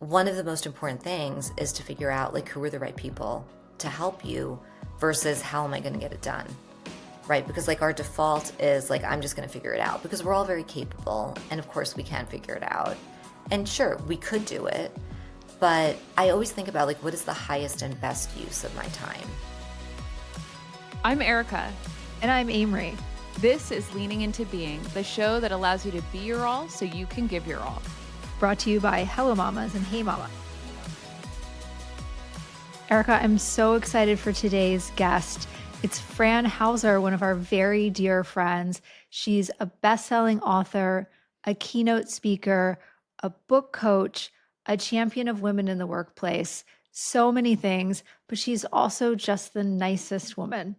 one of the most important things is to figure out like who are the right people to help you versus how am I going to get it done, right? Because like our default is like I'm just going to figure it out because we're all very capable and of course we can figure it out. And sure, we could do it, but I always think about like what is the highest and best use of my time. I'm Erica. And I'm Amory. This is Leaning Into Being, the show that allows you to be your all so you can give your all. Brought to you by Hello Mamas and Hey Mama. Erica, I'm so excited for today's guest. It's Fran Hauser, one of our very dear friends. She's a best-selling author, a keynote speaker, a book coach, a champion of women in the workplace, so many things, but she's also just the nicest woman.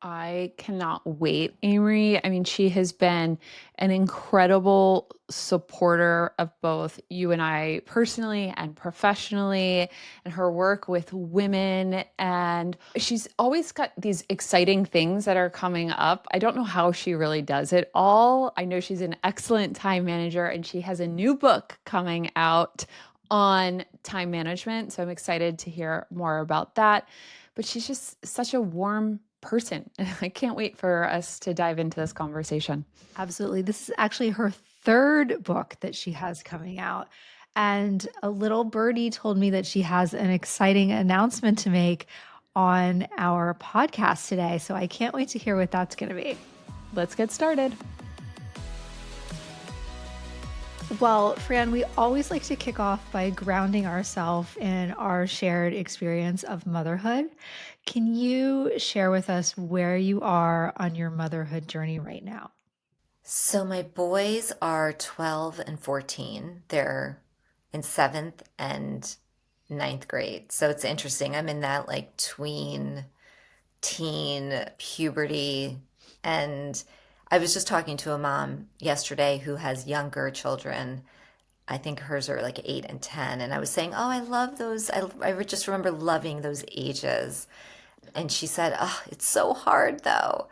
I cannot wait, Amory. I mean, she has been an incredible supporter of both you and I personally and professionally, and her work with women. And she's always got these exciting things that are coming up. I don't know how she really does it all. I know she's an excellent time manager, and she has a new book coming out on time management. So I'm excited to hear more about that. But she's just such a warm person. I can't wait for us to dive into this conversation. Absolutely. This is actually her third book that she has coming out. And a little birdie told me that she has an exciting announcement to make on our podcast today. So I can't wait to hear what that's going to be. Let's get started. Well, Fran, we always like to kick off by grounding ourselves in our shared experience of motherhood. Can you share with us where you are on your motherhood journey right now? So my boys are 12 and 14. They're in seventh and ninth grade. So it's interesting. I'm in that like tween, teen, puberty. And I was just talking to a mom yesterday who has younger children. I think hers are like 8 and 10. And I was saying, oh, I love those. I just remember loving those ages. And she said, oh, it's so hard though.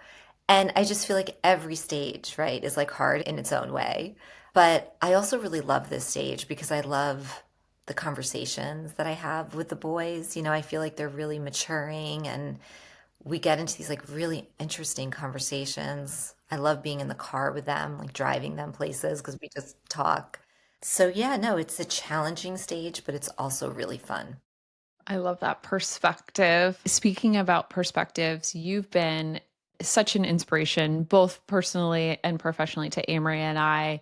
And I just feel like every stage, right, is like hard in its own way. But I also really love this stage because I love the conversations that I have with the boys. You know, I feel like they're really maturing and we get into these like really interesting conversations. I love being in the car with them, like driving them places because we just talk. So yeah, no, it's a challenging stage, but it's also really fun. I love that perspective. Speaking about perspectives, you've been such an inspiration, both personally and professionally, to Amory and I,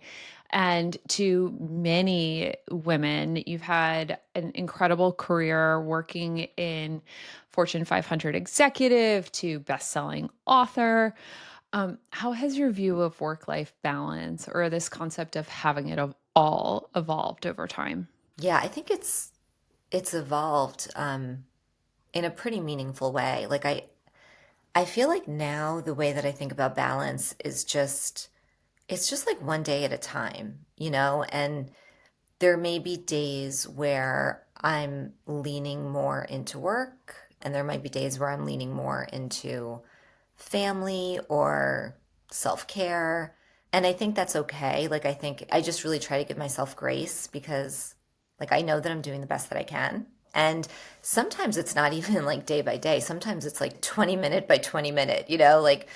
and to many women. You've had an incredible career working in Fortune 500 executive to best-selling author. How has your view of work-life balance or this concept of having it all evolved over time? Yeah, I think it's evolved in a pretty meaningful way. Like I feel like now the way that I think about balance is just it's just like one day at a time, you know? And there may be days where I'm leaning more into work, and there might be days where I'm leaning more into family or self-care. And I think that's okay. Like I think I just really try to give myself grace because like I know that I'm doing the best that I can. And sometimes it's not even like day by day. Sometimes it's like 20 minute by 20 minute, you know, like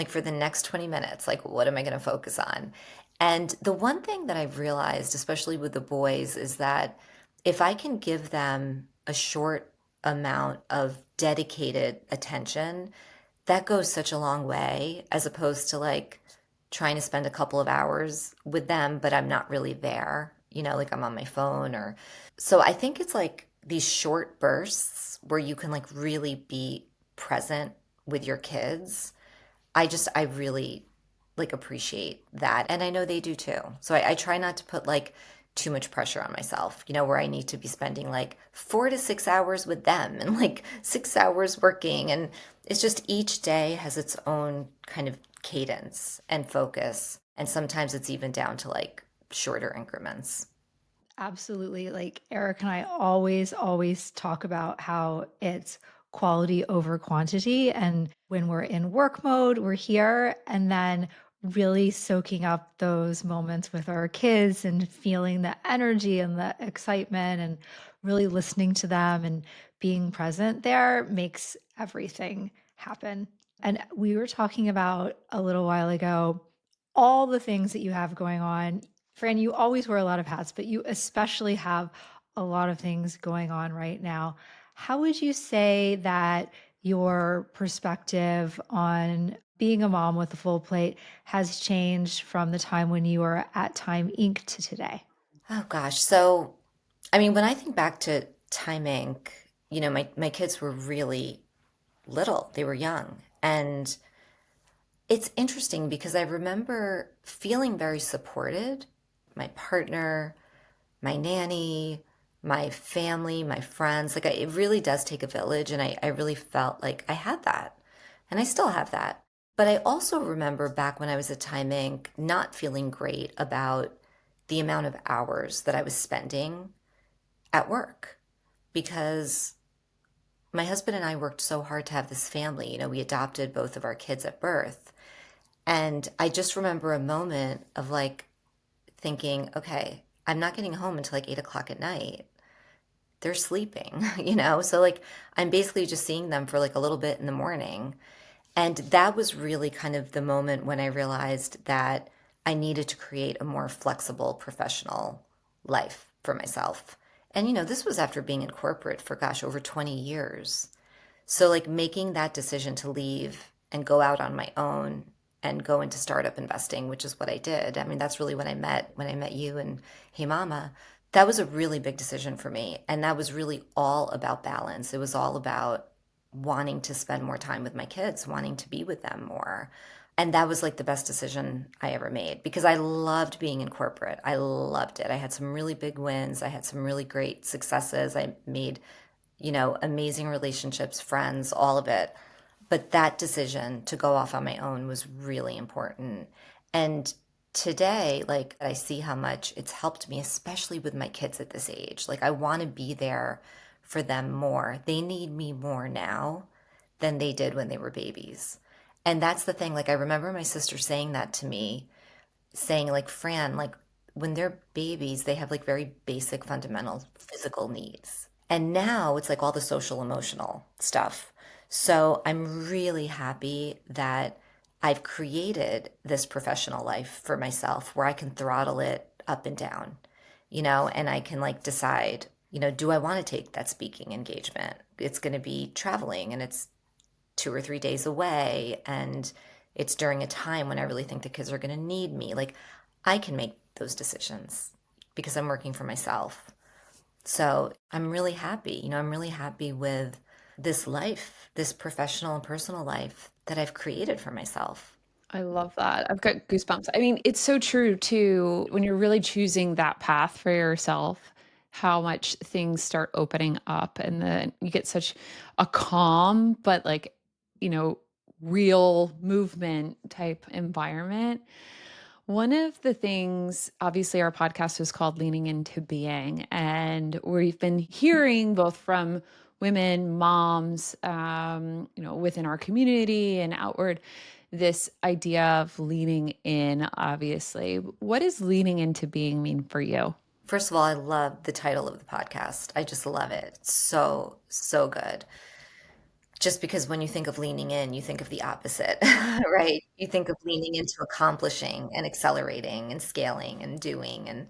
for the next 20 minutes, like what am I going to focus on? And the one thing that I've realized, especially with the boys, is that if I can give them a short amount of dedicated attention, that goes such a long way as opposed to like trying to spend a couple of hours with them, but I'm not really there, you know, like I'm on my phone or so I think it's like these short bursts where you can like really be present with your kids. I really like appreciate that. And I know they do too. So I try not to put like too much pressure on myself, you know, where I need to be spending like 4 to 6 hours with them and like 6 hours working. And it's just each day has its own kind of cadence and focus. And sometimes it's even down to like shorter increments. Absolutely. Like Eric and I always talk about how it's quality over quantity. And when we're in work mode, we're here. And then really soaking up those moments with our kids and feeling the energy and the excitement and really listening to them and being present there makes everything happen. And we were talking about a little while ago all the things that you have going on. Fran, you always wear a lot of hats, but you especially have a lot of things going on right now. How would you say that your perspective on being a mom with a full plate has changed from the time when you were at Time Inc. to today? Oh gosh. So, I mean, when I think back to Time Inc., my kids were really little. They were young. And it's interesting because I remember feeling very supported. My partner, my nanny, my family, my friends, it really does take a village. And I really felt like I had that. And I still have that. But I also remember back when I was at Time Inc. not feeling great about the amount of hours that I was spending at work because my husband and I worked so hard to have this family. We adopted both of our kids at birth. And I just remember a moment of thinking, okay, I'm not getting home until 8 o'clock at night. They're sleeping, So I'm basically just seeing them for a little bit in the morning. And that was really kind of the moment when I realized that I needed to create a more flexible professional life for myself. And this was after being in corporate for gosh, over 20 years. So making that decision to leave and go out on my own and go into startup investing, which is what I did. I mean, that's really when I met you and Hey Mama. That was a really big decision for me. And that was really all about balance. It was all about wanting to spend more time with my kids, wanting to be with them more. And that was the best decision I ever made because I loved being in corporate. I loved it. I had some really big wins. I had some really great successes. I made amazing relationships, friends, all of it. But that decision to go off on my own was really important. And today, I see how much it's helped me, especially with my kids at this age. I want to be there for them more. They need me more now than they did when they were babies. And that's the thing. I remember my sister saying that to me, saying, Fran, when they're babies, they have very basic fundamental physical needs. And now it's all the social emotional stuff. So I'm really happy that I've created this professional life for myself where I can throttle it up and down, and I can decide, do I want to take that speaking engagement? It's going to be traveling and it's 2 or 3 days away and it's during a time when I really think the kids are going to need me. I can make those decisions because I'm working for myself. So I'm really happy. I'm really happy with this life, this professional and personal life that I've created for myself. I love that. I've got goosebumps. I mean, it's so true too, when you're really choosing that path for yourself, how much things start opening up and then you get such a calm, but you know, real movement type environment. One of the things, obviously, our podcast is called Leaning Into Being, and we've been hearing both from women, moms, within our community and outward, this idea of leaning in, obviously. What does leaning into being mean for you? First of all, I love the title of the podcast. I just love it. It's so, so good. Just because when you think of leaning in, you think of the opposite, right? You think of leaning into accomplishing and accelerating and scaling and doing. And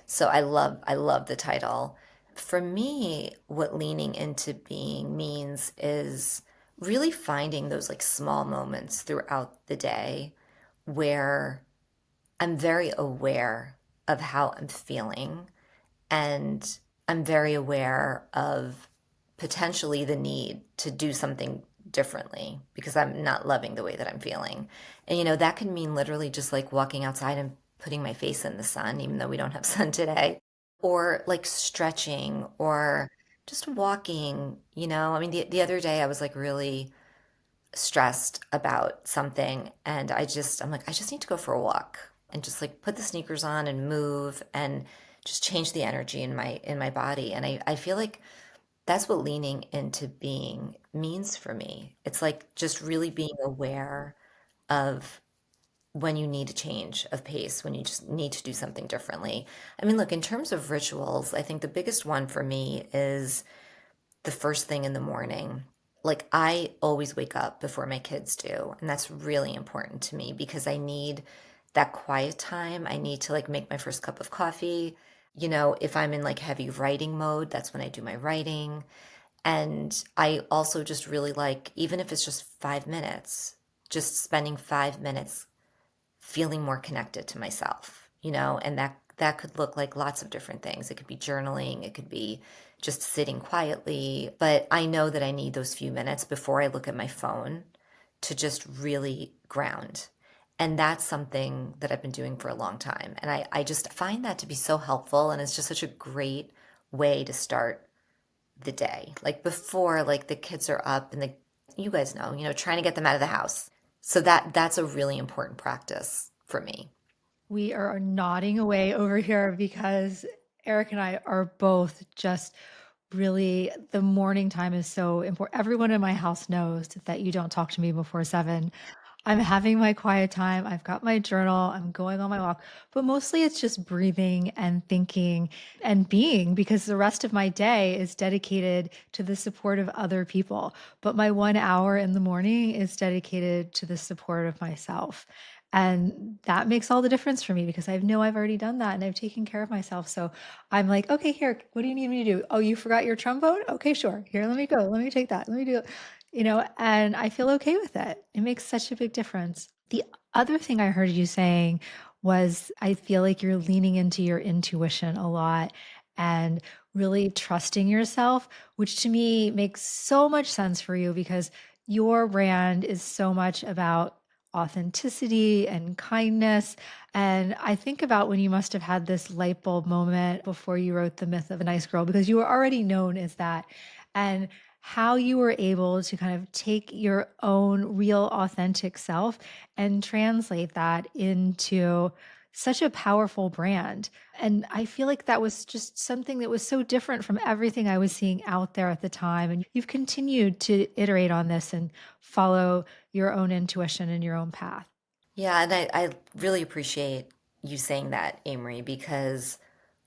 so I love the title. For me, what leaning into being means is really finding those small moments throughout the day where I'm very aware of how I'm feeling and I'm very aware of potentially the need to do something differently because I'm not loving the way that I'm feeling. And that can mean literally just walking outside and putting my face in the sun, even though we don't have sun today, or stretching or just walking, I mean, the other day I was really stressed about something and I'm I just need to go for a walk and just put the sneakers on and move and just change the energy in my body. And I feel like that's what leaning into being means for me. It's just really being aware of when you need a change of pace, when you just need to do something differently. I mean, look, in terms of rituals, I think the biggest one for me is the first thing in the morning. Like I always wake up before my kids do, and that's really important to me because I need that quiet time. I need to like make my first cup of coffee. You know, if I'm in like heavy writing mode, that's when I do my writing. And I also just really like, even if it's just 5 minutes, just spending 5 minutes feeling more connected to myself, you know, and that could look like lots of different things. It could be journaling, it could be just sitting quietly, but I know that I need those few minutes before I look at my phone to just really ground. And that's something that I've been doing for a long time. And I just find that to be so helpful. And it's just such a great way to start the day. Like before, like the kids are up and you guys know, you know, trying to get them out of the house. So that's a really important practice for me. We are nodding away over here because Eric and I are both just really, the morning time is so important. Everyone in my house knows that you don't talk to me before 7. I'm having my quiet time. I've got my journal. I'm going on my walk, but mostly it's just breathing and thinking and being because the rest of my day is dedicated to the support of other people. But my 1 hour in the morning is dedicated to the support of myself. And that makes all the difference for me because I know I've already done that and I've taken care of myself. So I'm like, okay, here, what do you need me to do? Oh, you forgot your trombone? Okay, sure. Here, let me go. Let me take that. Let me do it. And I feel okay with it. It makes such a big difference. The other thing I heard you saying was I feel like you're leaning into your intuition a lot and really trusting yourself, which to me makes so much sense for you because your brand is so much about authenticity and kindness. And I think about when you must have had this light bulb moment before you wrote The Myth of a Nice Girl, because you were already known as that. And how you were able to kind of take your own real authentic self and translate that into such a powerful brand. And I feel like that was just something that was so different from everything I was seeing out there at the time. And you've continued to iterate on this and follow your own intuition and your own path. Yeah, and I really appreciate you saying that, Amory, because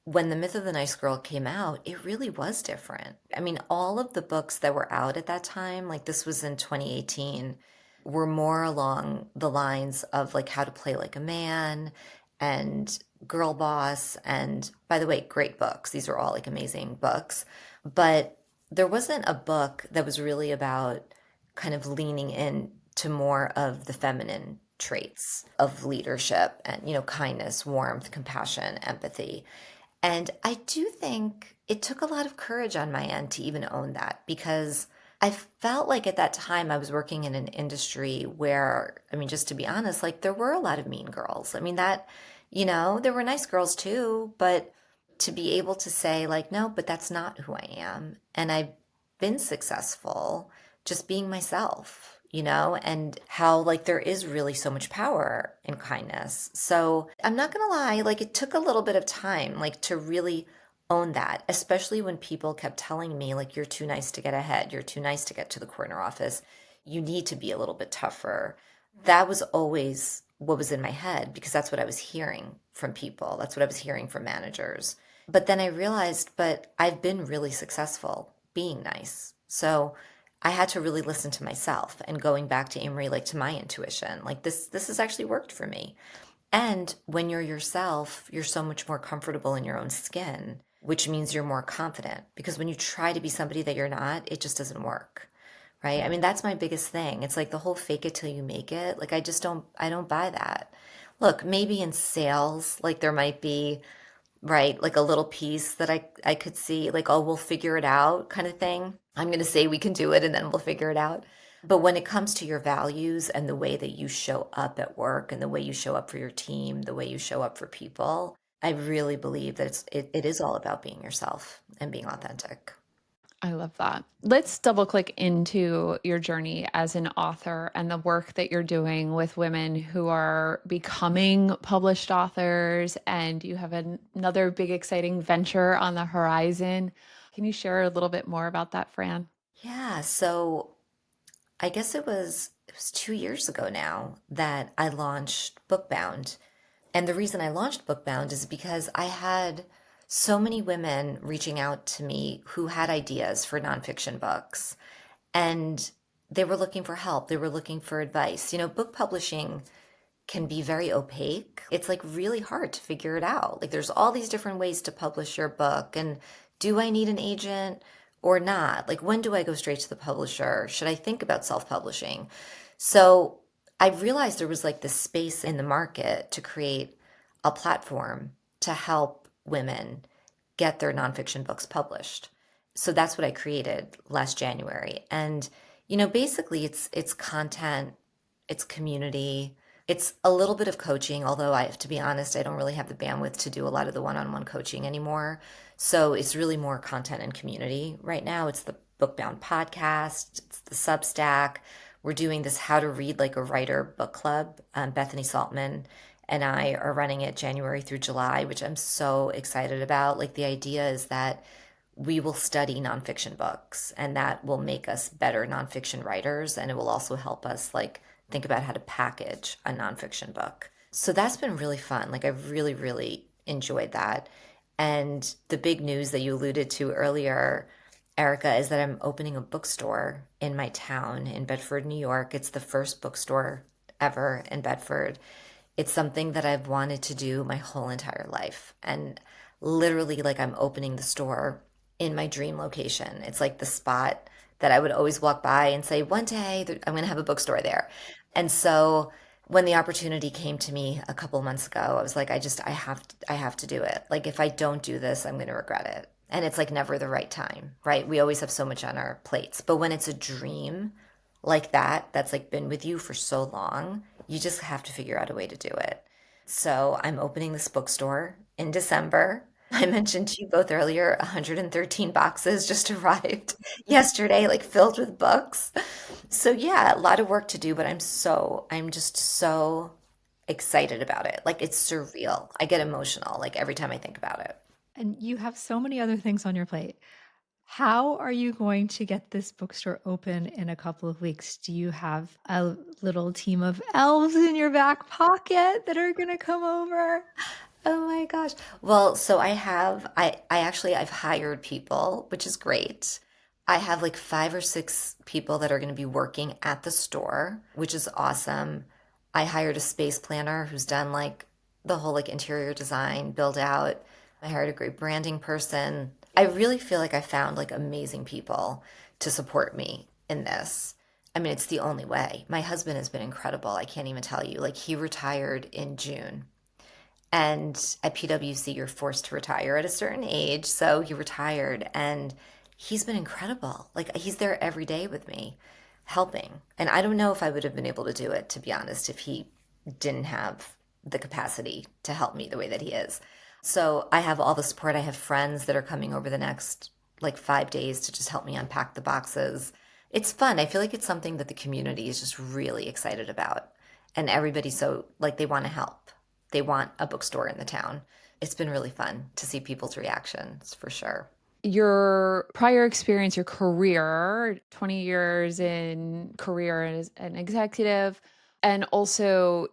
when The Myth of the Nice Girl came out, it really was different. I mean, all of the books that were out at that time, like this was in 2018, were more along the lines of like How to Play Like a Man and Girl Boss. And by the way, great books. These are all like amazing books. But there wasn't a book that was really about kind of leaning in to more of the feminine traits of leadership and, you know, kindness, warmth, compassion, empathy. And I do think it took a lot of courage on my end to even own that because I felt like at that time I was working in an industry where, I mean, just to be honest, like there were a lot of mean girls. I mean, you know, there were nice girls too, but to be able to say, like, no, but that's not who I am. And I've been successful just being myself, you know, and how like there is really so much power in kindness. So I'm not gonna lie, like it took a little bit of time, like to really own that, especially when people kept telling me, like, you're too nice to get ahead, you're too nice to get to the corner office, you need to be a little bit tougher. That was always what was in my head because that's what I was hearing from people, that's what I was hearing from managers. But then I realized, but I've been really successful being nice. So I had to really listen to myself and going back to Amory, like to my intuition, like this has actually worked for me. And when you're yourself, you're so much more comfortable in your own skin, which means you're more confident. Because when you try to be somebody that you're not, it just doesn't work. Right? I mean, that's my biggest thing. It's like the whole fake it till you make it. Like I don't buy that. Look, maybe in sales, like there might be, right, like a little piece that I could see, like, oh, we'll figure it out kind of thing. I'm going to say we can do it and then we'll figure it out. But when it comes to your values and the way that you show up at work and the way you show up for your team, the way you show up for people, I really believe that it is all about being yourself and being authentic. I love that. Let's double click into your journey as an author and the work that you're doing with women who are becoming published authors, and you have another big, exciting venture on the horizon. Can you share a little bit more about that, Fran? Yeah, so I guess it was it was 2 years ago now that I launched Bookbound. And the reason I launched Bookbound is because I had so many women reaching out to me who had ideas for nonfiction books. And they were looking for help. They were looking for advice. Book publishing can be very opaque. It's like really hard to figure it out. Like there's all these different ways to publish your book. And do I need an agent or not? Like when do I go straight to the publisher? Should I think about self-publishing? So I realized there was like this space in the market to create a platform to help women get their nonfiction books published. So that's what I created last January. And basically it's content, it's community, it's a little bit of coaching, although I have to be honest, I don't really have the bandwidth to do a lot of the one-on-one coaching anymore. So it's really more content and community right now. It's the Bookbound podcast, it's the Substack. We're doing this How to Read Like a Writer book club. Bethany Saltman and I are running it January through July, which I'm so excited about. Like the idea is that we will study nonfiction books and that will make us better nonfiction writers, and it will also help us like think about how to package a nonfiction book. So that's been really fun. Like I've really, really enjoyed that. And the big news that you alluded to earlier, Erica, is that I'm opening a bookstore in my town in Bedford, New York. It's the first bookstore ever in Bedford. It's something that I've wanted to do my whole entire life. And literally, like, I'm opening the store in my dream location. It's like the spot that I would always walk by and say, one day I'm going to have a bookstore there. And so when the opportunity came to me a couple months ago, I was like, I have to do it. Like, if I don't do this, I'm going to regret it. And it's like never the right time, right? We always have so much on our plates. But when it's a dream like that, that's like been with you for so long, you just have to figure out a way to do it. So I'm opening this bookstore in December. I mentioned to you both earlier, 113 boxes just arrived yesterday, like filled with books. So yeah, a lot of work to do, but I'm just so excited about it. Like it's surreal. I get emotional like every time I think about it. And you have so many other things on your plate. How are you going to get this bookstore open in a couple of weeks? Do you have a little team of elves in your back pocket that are going to come over? Oh my gosh. Well, so I've hired people, which is great. I have like 5 or 6 people that are going to be working at the store, which is awesome. I hired a space planner who's done like the whole like interior design build out. I hired a great branding person. I really feel like I found like amazing people to support me in this. I mean, it's the only way. My husband has been incredible. I can't even tell you. Like he retired in June. And at PwC, you're forced to retire at a certain age. So he retired and he's been incredible. Like he's there every day with me, helping. And I don't know if I would have been able to do it, to be honest, if he didn't have the capacity to help me the way that he is. So I have all the support. I have friends that are coming over the next like 5 days to just help me unpack the boxes. It's fun. I feel like it's something that the community is just really excited about. And everybody's so like they want to help. They want a bookstore in the town. It's been really fun to see people's reactions for sure. Your prior experience, your career, 20 years in career as an executive, and also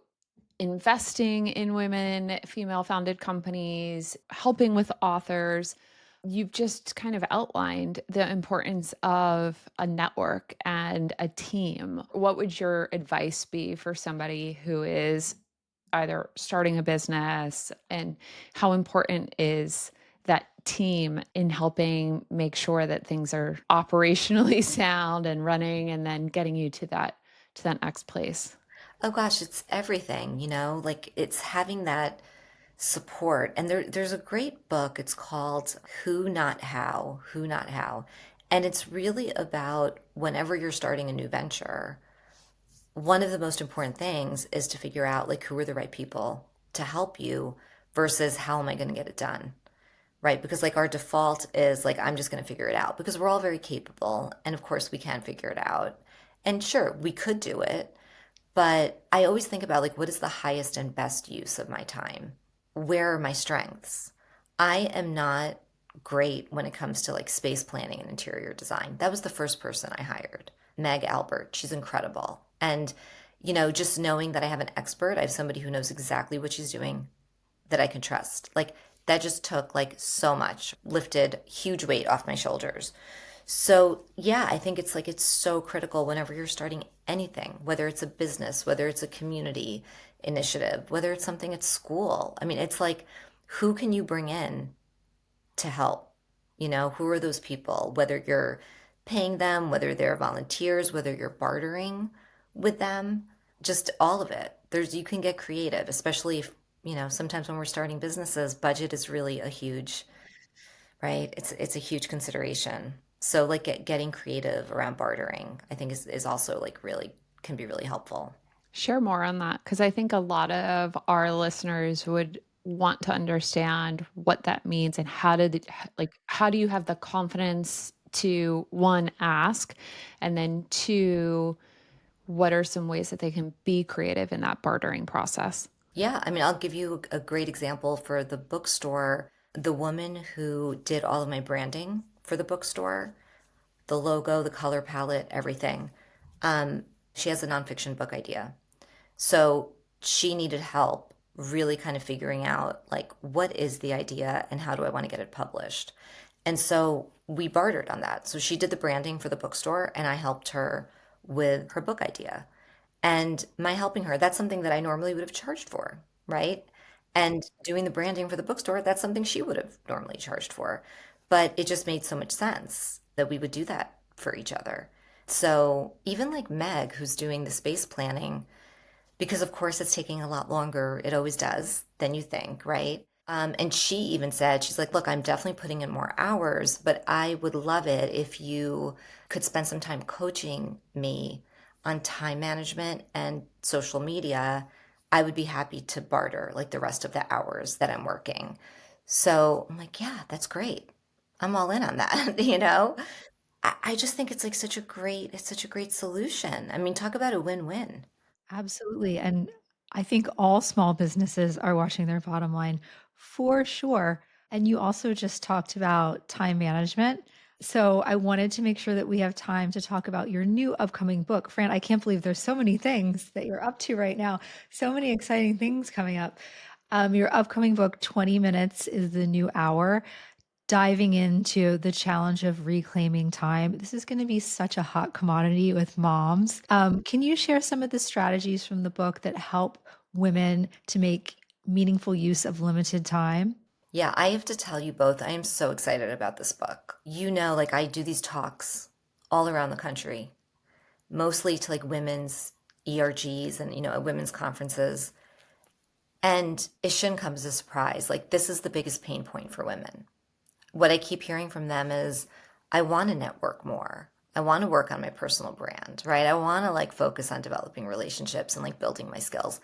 investing in women, female founded companies, helping with authors. You've just kind of outlined the importance of a network and a team. What would your advice be for somebody who is either starting a business, and how important is that team in helping make sure that things are operationally sound and running and then getting you to that next place? Oh gosh, it's everything, like it's having that support. And there's a great book. It's called Who Not How, Who Not How. And it's really about whenever you're starting a new venture, one of the most important things is to figure out like who are the right people to help you versus how am I going to get it done? Right? Because like our default is like, I'm just going to figure it out because we're all very capable. And of course, we can figure it out. And sure, we could do it. But I always think about like, what is the highest and best use of my time? Where are my strengths? I am not great when it comes to like space planning and interior design. That was the first person I hired, Meg Albert. She's incredible. And, just knowing that I have an expert, I have somebody who knows exactly what she's doing that I can trust. Like that just took like so much, lifted huge weight off my shoulders. So, yeah, I think it's so critical whenever you're starting anything, whether it's a business, whether it's a community initiative, whether it's something at school. I mean, it's like, who can you bring in to help? Who are those people? Whether you're paying them, whether they're volunteers, whether you're bartering with them, just all of it. You can get creative, especially if, sometimes when we're starting businesses, budget is really a huge, right? It's a huge consideration. So like getting creative around bartering, I think is also like really can be really helpful. Share more on that because I think a lot of our listeners would want to understand what that means and how do you have the confidence to one ask and then two what are some ways that they can be creative in that bartering process? Yeah, I mean, I'll give you a great example for the bookstore. The woman who did all of my branding for the bookstore, the logo, the color palette, everything. She has a nonfiction book idea. So she needed help really kind of figuring out like what is the idea and how do I want to get it published. And so we bartered on that. So she did the branding for the bookstore and I helped her with her book idea. And my helping her, that's something that I normally would have charged for, right? And doing the branding for the bookstore, that's something she would have normally charged for. But it just made so much sense that we would do that for each other. So even like Meg, who's doing the space planning, because of course it's taking a lot longer, it always does, than you think, right? And she even said, she's like, look, I'm definitely putting in more hours, but I would love it if you could spend some time coaching me on time management and social media. I would be happy to barter like the rest of the hours that I'm working. So I'm like, yeah, that's great. I'm all in on that, I just think it's like such a great solution. I mean, talk about a win-win. Absolutely. And I think all small businesses are watching their bottom line for sure. And you also just talked about time management. So I wanted to make sure that we have time to talk about your new upcoming book. Fran, I can't believe there's so many things that you're up to right now. So many exciting things coming up. Your upcoming book, 20 Minutes is the New Hour, diving into the challenge of reclaiming time. This is going to be such a hot commodity with moms. Can you share some of the strategies from the book that help women to make meaningful use of limited time? Yeah, I have to tell you both, I am so excited about this book. Like I do these talks all around the country, mostly to like women's ERGs and, women's conferences. And it shouldn't come as a surprise. Like, this is the biggest pain point for women. What I keep hearing from them is, I want to network more. I want to work on my personal brand, right? I want to like focus on developing relationships and like building my skills,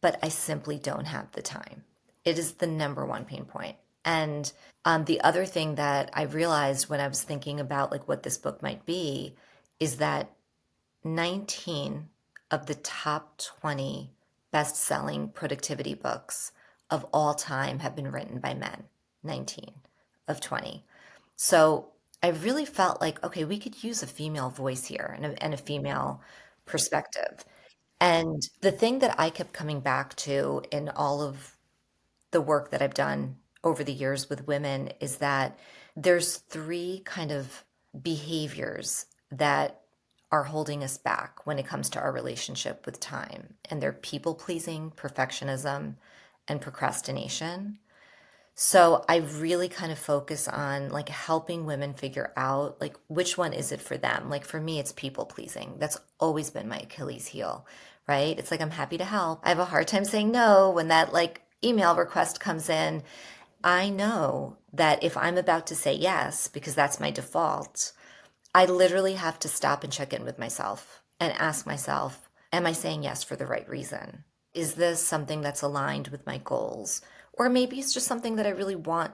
but I simply don't have the time. It is the number one pain point. And the other thing that I realized when I was thinking about like what this book might be is that 19 of the top 20 best-selling productivity books of all time have been written by men. 19 of 20. So I really felt like, okay, we could use a female voice here and a female perspective. And the thing that I kept coming back to in all of the work that I've done over the years with women is that there's three kind of behaviors that are holding us back when it comes to our relationship with time. And they're people pleasing, perfectionism, and procrastination. So I really kind of focus on like helping women figure out like which one is it for them. Like for me, it's people pleasing. That's always been my Achilles heel, right? It's like I'm happy to help. I have a hard time saying no when that like email request comes in. I know that if I'm about to say yes, because that's my default, I literally have to stop and check in with myself and ask myself, am I saying yes for the right reason? Is this something that's aligned with my goals? Or maybe it's just something that I really want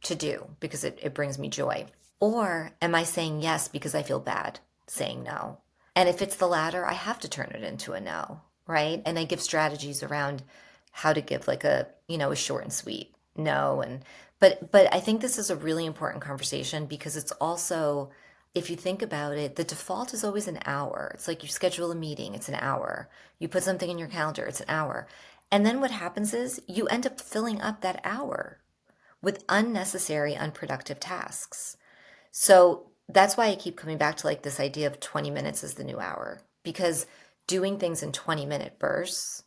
to do because it brings me joy. Or am I saying yes because I feel bad saying no? And if it's the latter, I have to turn it into a no, right? And I give strategies around how to give like a short and sweet no. And but I think this is a really important conversation because it's also if you think about it, the default is always an hour. It's like you schedule a meeting, it's an hour. You put something in your calendar, it's an hour. And then what happens is you end up filling up that hour with unnecessary, unproductive tasks. So that's why I keep coming back to like this idea of 20 minutes is the new hour, because doing things in 20-minute bursts,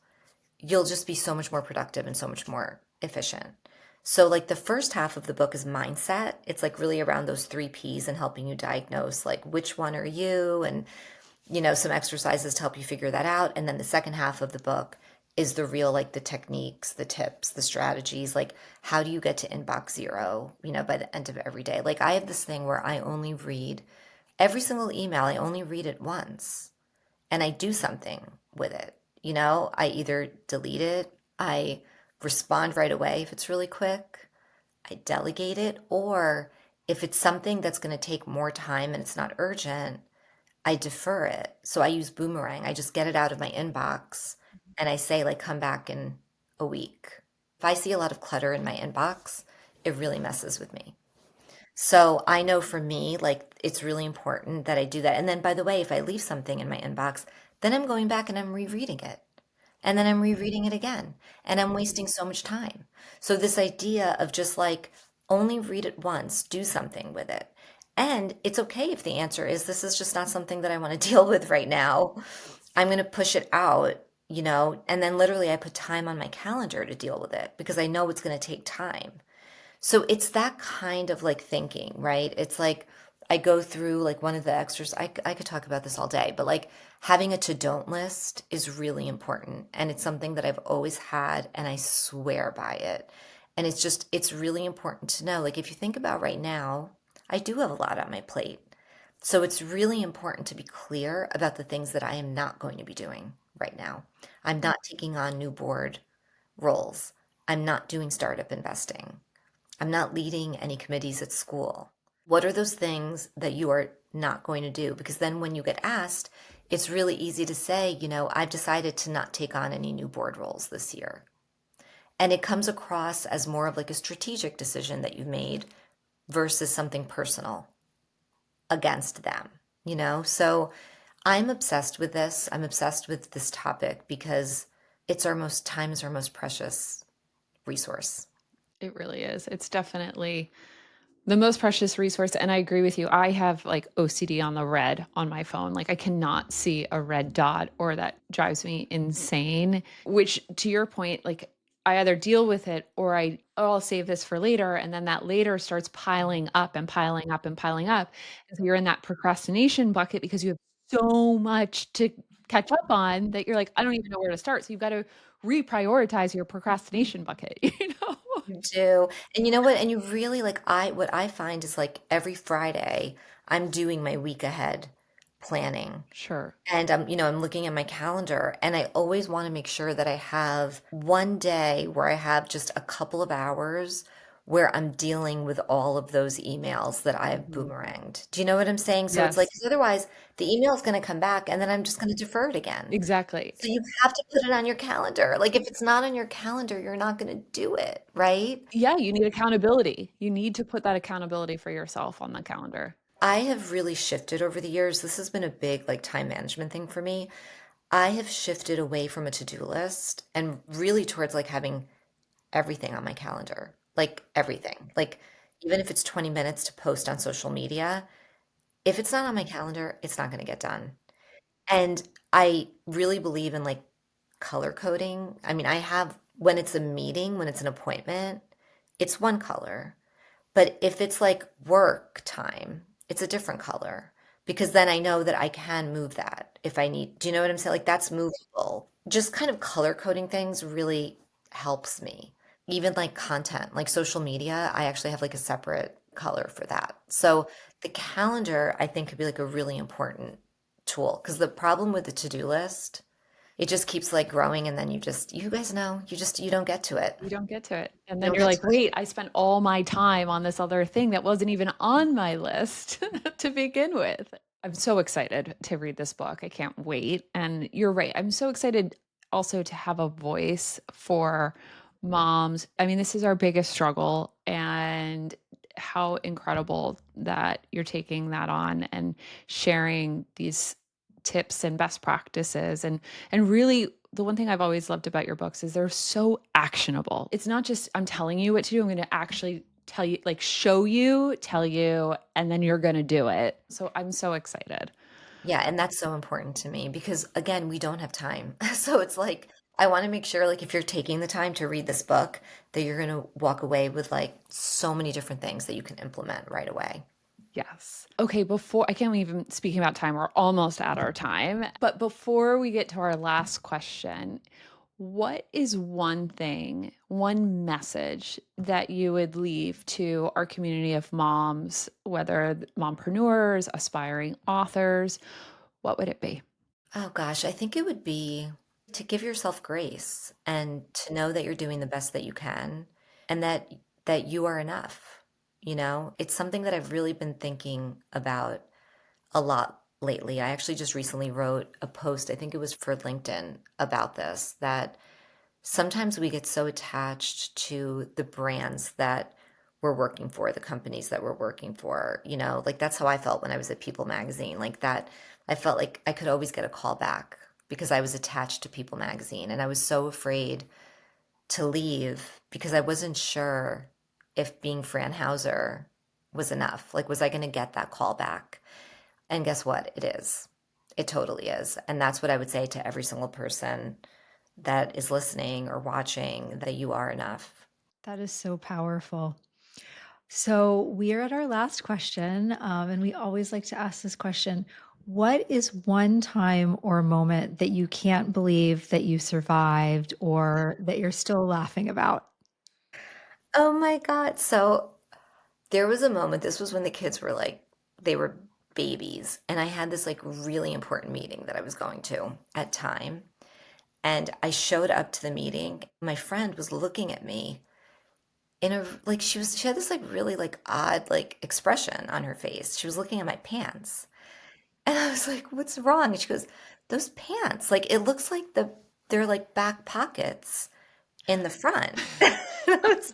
you'll just be so much more productive and so much more efficient. So, like the first half of the book is mindset. It's like really around those three P's and helping you diagnose like which one are you, and some exercises to help you figure that out. And then the second half of the book is the real, like the techniques, the tips, the strategies, like how do you get to inbox zero, by the end of every day. Like I have this thing where I only read every single email, I only read it once and I do something with it. I either delete it, I respond right away if it's really quick, I delegate it, or if it's something that's going to take more time and it's not urgent, I defer it. So I use Boomerang. I just get it out of my inbox and I say, like, come back in a week. If I see a lot of clutter in my inbox, it really messes with me. So I know for me, like, it's really important that I do that. And then, by the way, if I leave something in my inbox, then I'm going back and I'm rereading it. And then I'm rereading it again. And I'm wasting so much time. So, this idea of just like only read it once, do something with it. And it's okay if the answer is this is just not something that I want to deal with right now. I'm going to push it out, and then literally I put time on my calendar to deal with it because I know it's going to take time. So it's that kind of like thinking, right? It's like I go through like one of the extras. I could talk about this all day, but like having a to don't list is really important. And it's something that I've always had, and I swear by it. And it's really important to know. Like if you think about right now, I do have a lot on my plate. So it's really important to be clear about the things that I am not going to be doing right now. I'm not taking on new board roles. I'm not doing startup investing. I'm not leading any committees at school. What are those things that you are not going to do? Because then when you get asked, it's really easy to say, I've decided to not take on any new board roles this year. And it comes across as more of like a strategic decision that you've made versus something personal against them, So I'm obsessed with this. I'm obsessed with this topic because time is our most precious resource. It really is. It's definitely the most precious resource, and I agree with you. I have, like, OCD on the red on my phone. Like, I cannot see a red dot, or that drives me insane, which, to your point, like, I either deal with it or "Oh, I'll save this for later," and then that later starts piling up and piling up and piling up, and so you're in that procrastination bucket because you have so much to catch up on that you're like, "I don't even know where to start," so you've gotta reprioritize your procrastination bucket, you know? You do. And you know what? And you really like what I find is like every Friday I'm doing my week ahead planning. Sure. And I'm looking at my calendar and I always want to make sure that I have one day where I have just a couple of hours where I'm dealing with all of those emails that I've Mhm. boomeranged. Do you know what I'm saying? So it's like, Yes. 'cause otherwise the email is going to come back and then I'm just going to defer it again. Exactly. So you have to put it on your calendar. Like if it's not on your calendar, you're not going to do it, right? Yeah, you need accountability. You need to put that accountability for yourself on the calendar. I have really shifted over the years. This has been a big like time management thing for me. I have shifted away from a to-do list and really towards like having everything on my calendar, like everything. Like even if it's 20 minutes to post on social media, if it's not on my calendar, it's not going to get done. And I really believe in like color coding. I mean, I have when it's a meeting, when it's an appointment, it's one color. But if it's like work time, it's a different color because then I know that I can move that if I need. Do you know what I'm saying? Like that's movable. Just kind of color coding things really helps me. Even like content, like social media, I actually have like a separate color for that. So the calendar, I think, could be like a really important tool because the problem with the to-do list, it just keeps like growing and then you guys know, you don't get to it. You don't get to it. And You then don't you're get like, to wait, I spent all my time on this other thing that wasn't even on my list to begin with. I'm so excited to read this book. I can't wait. And you're right. I'm so excited also to have a voice for moms. I mean, this is our biggest struggle. And how incredible that you're taking that on and sharing these tips and best practices. And really, the one thing I've always loved about your books is they're so actionable. It's not just I'm telling you what to do, I'm going to actually tell you, like show you, tell you, and then you're going to do it. So I'm so excited. Yeah, and that's so important to me because again, we don't have time. So it's like I want to make sure like if you're taking the time to read this book, that you're going to walk away with like so many different things that you can implement right away. Yes. Okay, before I can't even speaking about time, we're almost at our time. But before we get to our last question, what is one thing, one message that you would leave to our community of moms, whether mompreneurs, aspiring authors? What would it be? Oh gosh, I think it would be to give yourself grace and to know that you're doing the best that you can and that you are enough. You know, it's something that I've really been thinking about a lot lately. I actually just recently wrote a post, I think it was for LinkedIn, about this, that sometimes we get so attached to the brands that we're working for, the companies that we're working for, you know, like that's how I felt when I was at People Magazine. Like that, I felt like I could always get a call back because I was attached to People Magazine. And I was so afraid to leave because I wasn't sure if being Fran Hauser was enough. Like, was I going to get that call back? And guess what? It is. It totally is. And that's what I would say to every single person that is listening or watching that you are enough. That is so powerful. So we are at our last question, and we always like to ask this question. What is one time or moment that you can't believe that you survived or that you're still laughing about? Oh my God. So there was a moment, this was when the kids were like, they were babies. And I had this like really important meeting that I was going to at time. And I showed up to the meeting. My friend was looking at me in a like she had this like really like odd like expression on her face. She was looking at my pants. And I was like, "What's wrong?" And she goes, "Those pants, like it looks like they're like back pockets in the front." And I was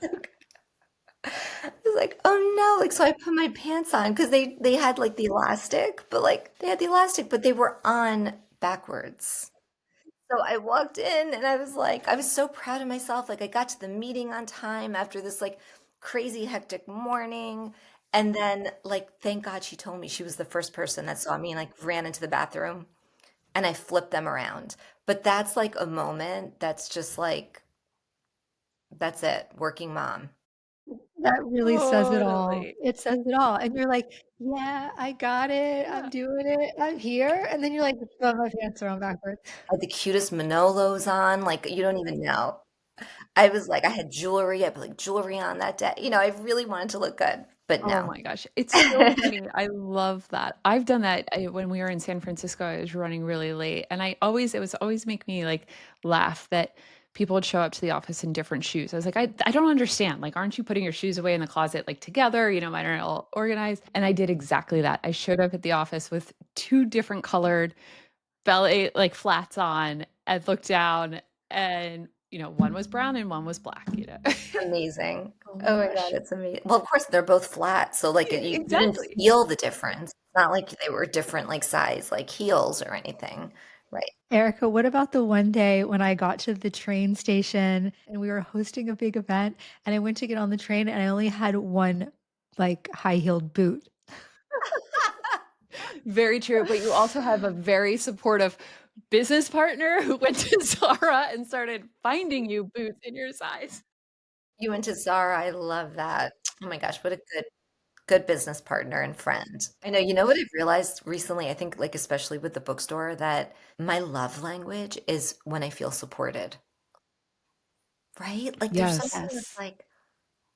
like, "Oh no." Like so I put my pants on because they had like the elastic, but like they had the elastic, but they were on backwards. So I walked in and I was like, I was so proud of myself. Like I got to the meeting on time after this like crazy hectic morning. And then like thank God she told me she was the first person that saw me and like ran into the bathroom and I flipped them around. But that's like a moment that's just like that's it, working mom. That really says it all. Totally. It says it all. And you're like, yeah, I got it. I'm Yeah. doing it. I'm here. And then you're like, oh, my pants are on backwards. I had the cutest Manolos on, like you don't even know. I was like, I had jewelry, I put like jewelry on that day. You know, I really wanted to look good, but Oh no. my gosh, it's so funny. I love that. I've done that when we were in San Francisco. I was running really late, and it was always make me like laugh that people would show up to the office in different shoes. I was like, I don't understand. Like, aren't you putting your shoes away in the closet like together? You know, mine are all organized. And I did exactly that. I showed up at the office with two different colored ballet like flats on and looked down, and one was brown and one was black. Amazing. Oh my Oh my God, gosh. it's amazing. Well, of course, they're both flat, so like you didn't Exactly. feel the difference. It's not like they were different like size, like heels or anything, right? Erica, what about the one day when I got to the train station and we were hosting a big event and I went to get on the train and I only had one like high-heeled boot? Very true, but you also have a very supportive business partner who went to Zara and started finding you boots in your size. You went to Zara. I love that. Oh my gosh, what a good business partner and friend. I know, you know what I've realized recently, I think like especially with the bookstore, that my love language is when I feel supported, right? Like there's something Yes. that's Yes. like,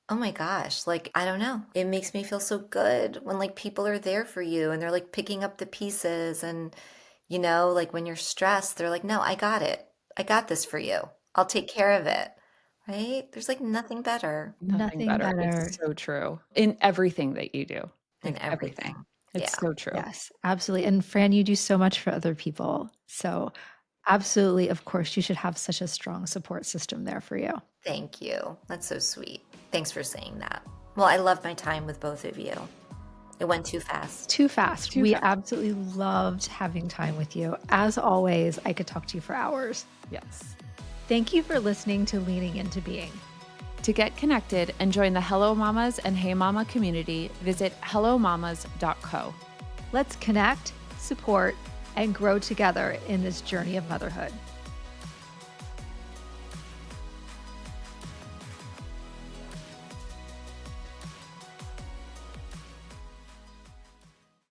oh my gosh, like I don't know. It makes me feel so good when like people are there for you and they're like picking up the pieces and you know, like when you're stressed, they're like, "No, I got it. I got this for you. I'll take care of it." Right? There's like nothing better Nothing Nothing better. better. It's so true in everything that you do, in like everything. everything. It's Yeah. so true. Yes, absolutely. And Fran, you do so much for other people. So, absolutely, of course, you should have such a strong support system there for you. Thank you. That's so sweet. Thanks for saying that. Well, I love my time with both of you. It went too fast. Too fast. Too We fast. absolutely loved having time with you. As always, I could talk to you for hours. Yes. Thank you for listening to Leaning Into Being. To get connected and join the Hello Mamas and Hey Mama community, visit hellomamas.co. Let's connect, support, and grow together in this journey of motherhood.